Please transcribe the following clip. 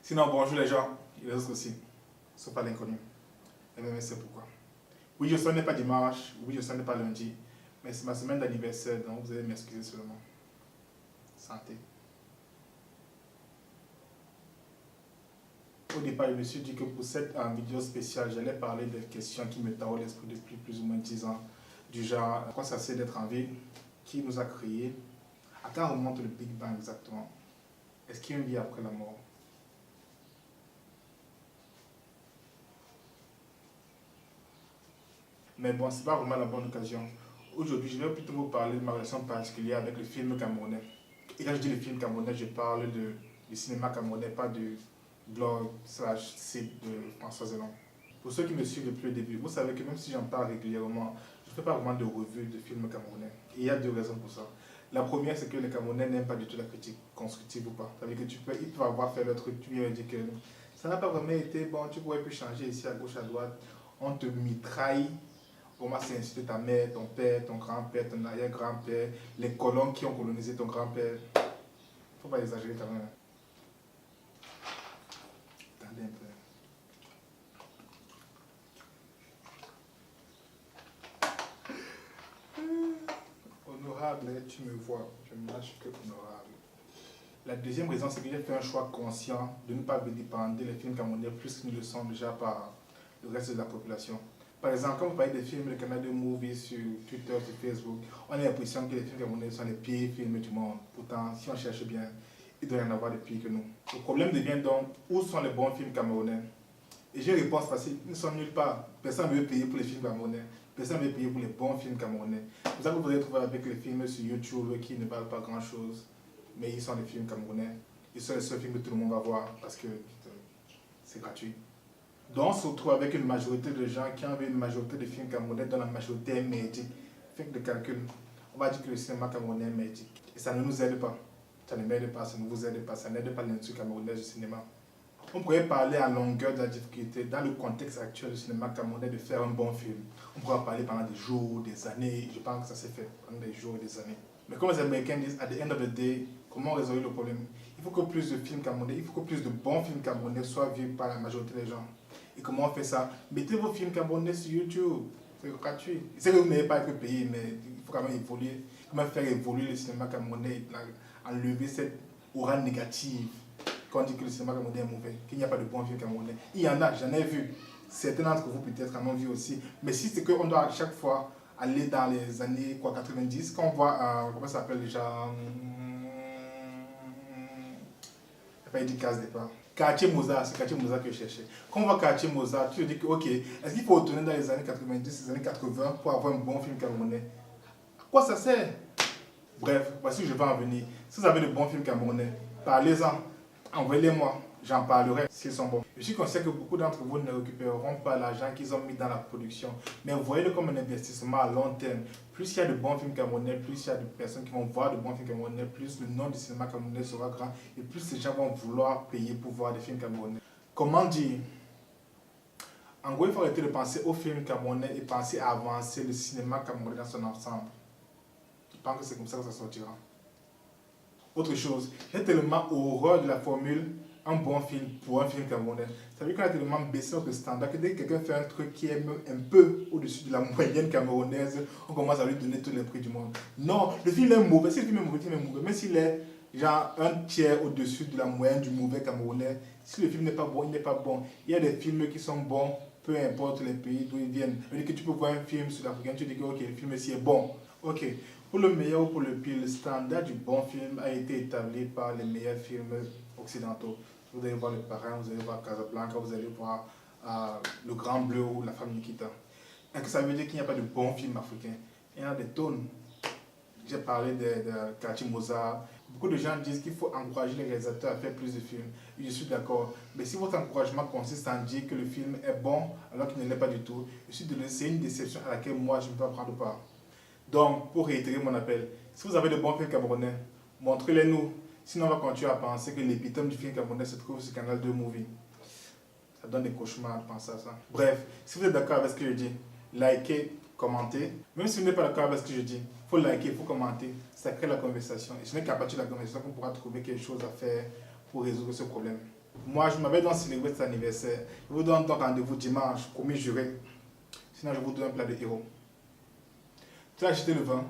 Sinon, bonjour les gens, et les autres aussi, sauf pas l'inconnu. Et même c'est pourquoi. Oui, je ne sonnais pas dimanche, oui, je ne sonnais pas lundi, mais c'est ma semaine d'anniversaire, donc vous allez m'excuser seulement. Santé. Au départ, je me suis dit que pour cette vidéo spéciale, j'allais parler des questions qui me taraudent l'esprit depuis plus ou moins 10 ans. Du genre, à quoi ça sert d'être en vie? Qui nous a créés? À quand remonte le Big Bang exactement? Est-ce qu'il y a une vie après la mort? Mais bon, ce n'est pas vraiment la bonne occasion. Aujourd'hui, je vais plutôt vous parler de ma relation particulière avec le film camerounais. Et quand je dis le film camerounais, je parle du cinéma camerounais, pas du blog slash site de François Zélon. Pour ceux qui me suivent depuis le début, vous savez que même si j'en parle régulièrement, je ne fais pas vraiment de revue de films camerounais. Et il y a deux raisons pour ça. La première, c'est que les Camerounais n'aiment pas du tout la critique, constructive ou pas. C'est-à-dire que ils peuvent avoir fait le truc, tu viens dire que ça n'a pas vraiment été bon, tu pourrais plus changer ici à gauche, à droite. On te mitraille. On commence à insulter ta mère, ton père, ton grand-père, ton arrière-grand-père, les colons qui ont colonisé ton grand-père. Faut pas exagérer quand même. Attendez un peu. Honorable, tu me vois, je marche que honorable. La deuxième raison, c'est que j'ai fait un choix conscient de ne pas dépendre les films camerounais plus qu'ils ne le sont déjà par le reste de la population. Par exemple, quand vous parlez des films, le canal de Movies sur Twitter, sur Facebook, on a l'impression que les films camerounais sont les pires films du monde. Pourtant, si on cherche bien, il doit y en avoir de pires que nous. Le problème devient donc, où sont les bons films camerounais? Et j'ai une réponse facile, ils ne sont nulle part. Personne ne veut payer pour les films camerounais. Personne ne veut payer pour les bons films camerounais. C'est pour ça que vous pourrez trouver avec les films sur YouTube qui ne parlent pas grand-chose. Mais ils sont des films camerounais. Ils sont les seuls films que tout le monde va voir parce que c'est gratuit. Donc on se retrouve avec une majorité de gens qui ont vu une majorité de films camerounais dont la majorité est merdique. Fait de calcul, on va dire que le cinéma camerounais est merdique. Et ça ne nous aide pas. Ça ne m'aide pas, ça ne vous aide pas, ça n'aide pas l'industrie camerounaise du cinéma. On pourrait parler à longueur de la difficulté, dans le contexte actuel du cinéma camerounais, de faire un bon film. On pourra parler pendant des jours, des années, je pense que ça s'est fait pendant des jours et des années. Mais comme les Américains disent, at the end of the day, comment résoudre le problème? Il faut que plus de films camerounais, il faut que plus de bons films camerounais soient vus par la majorité des gens. Et comment on fait ça? Mettez vos films camerounais sur YouTube, c'est gratuit. C'est que vous n'allez pas être payé, mais il faut quand même évoluer. Comment faire évoluer le cinéma camerounais, enlever cette aura négative quand on dit que le cinéma camerounais est mauvais, qu'il n'y a pas de bons films camerounais. Il y en a, j'en ai vu. Certains d'entre vous peut-être en ont vu aussi. Mais si c'est qu'on doit à chaque fois aller dans les années 90, quand on voit, comment ça s'appelle déjà, il n'y a pas dit casse départ. Quartier Mozart, c'est Quartier Mozart que je cherchais. Quand on voit Quartier Mozart, tu te dis que, ok, est-ce qu'il faut retourner dans les années 90, les années 80 pour avoir un bon film camerounais? À quoi ça sert? Bref, voici où je vais en venir. Si vous avez de bons films camerounais, parlez-en. Envoyez-les-moi, j'en parlerai s'ils sont bons. Je suis conscient que beaucoup d'entre vous ne récupéreront pas l'argent qu'ils ont mis dans la production, mais voyez-le comme un investissement à long terme. Plus il y a de bons films camerounais, plus il y a de personnes qui vont voir de bons films camerounais, plus le nom du cinéma camerounais sera grand et plus les gens vont vouloir payer pour voir des films camerounais. Comment dire? En gros, il faut arrêter de penser aux films camerounais et penser à avancer le cinéma camerounais dans son ensemble. Je pense que c'est comme ça que ça sortira. Autre chose, j'ai tellement horreur de la formule un bon film pour un film camerounais. Ça veut dire qu'on a tellement baissé notre standard que dès que quelqu'un fait un truc qui est un peu au-dessus de la moyenne camerounaise, on commence à lui donner tous les prix du monde. Non, le film est mauvais. Si le film est mauvais, il est mauvais. Mais s'il est genre un tiers au-dessus de la moyenne du mauvais camerounais, si le film n'est pas bon, il n'est pas bon. Il y a des films qui sont bons, peu importe les pays d'où ils viennent. C'est-à-dire que tu peux voir un film sud-africain, tu dis que ok, le film ici est bon. Ok. Pour le meilleur ou pour le pire, le standard du bon film a été établi par les meilleurs films occidentaux. Vous allez voir Le Parrain, vous allez voir Casablanca, vous allez voir Le Grand Bleu ou La Femme Nikita. Est-ce que ça veut dire qu'il n'y a pas de bons films africains? Il y en a des tonnes. J'ai parlé de Quartier Mozart. Beaucoup de gens disent qu'il faut encourager les réalisateurs à faire plus de films. Je suis d'accord. Mais si votre encouragement consiste à dire que le film est bon alors qu'il ne l'est pas du tout, c'est une déception à laquelle moi je ne peux pas prendre part. Donc, pour réitérer mon appel, si vous avez de bons films camerounais, montrez-les nous. Sinon, on va continuer à penser que l'épitome du film camerounais se trouve sur Canal 2 Movie. Ça donne des cauchemars de penser à ça. Bref, si vous êtes d'accord avec ce que je dis, likez, commentez. Même si vous n'êtes pas d'accord avec ce que je dis, il faut liker, il faut commenter. Ça crée la conversation. Et ce n'est qu'à partir de la conversation qu'on pourra trouver quelque chose à faire pour résoudre ce problème. Moi, je m'avais donc célébrer cet anniversaire. Je vous donne donc rendez-vous dimanche, promis juré. Sinon, je vous donne un plat de héros. Tu as acheté le vin.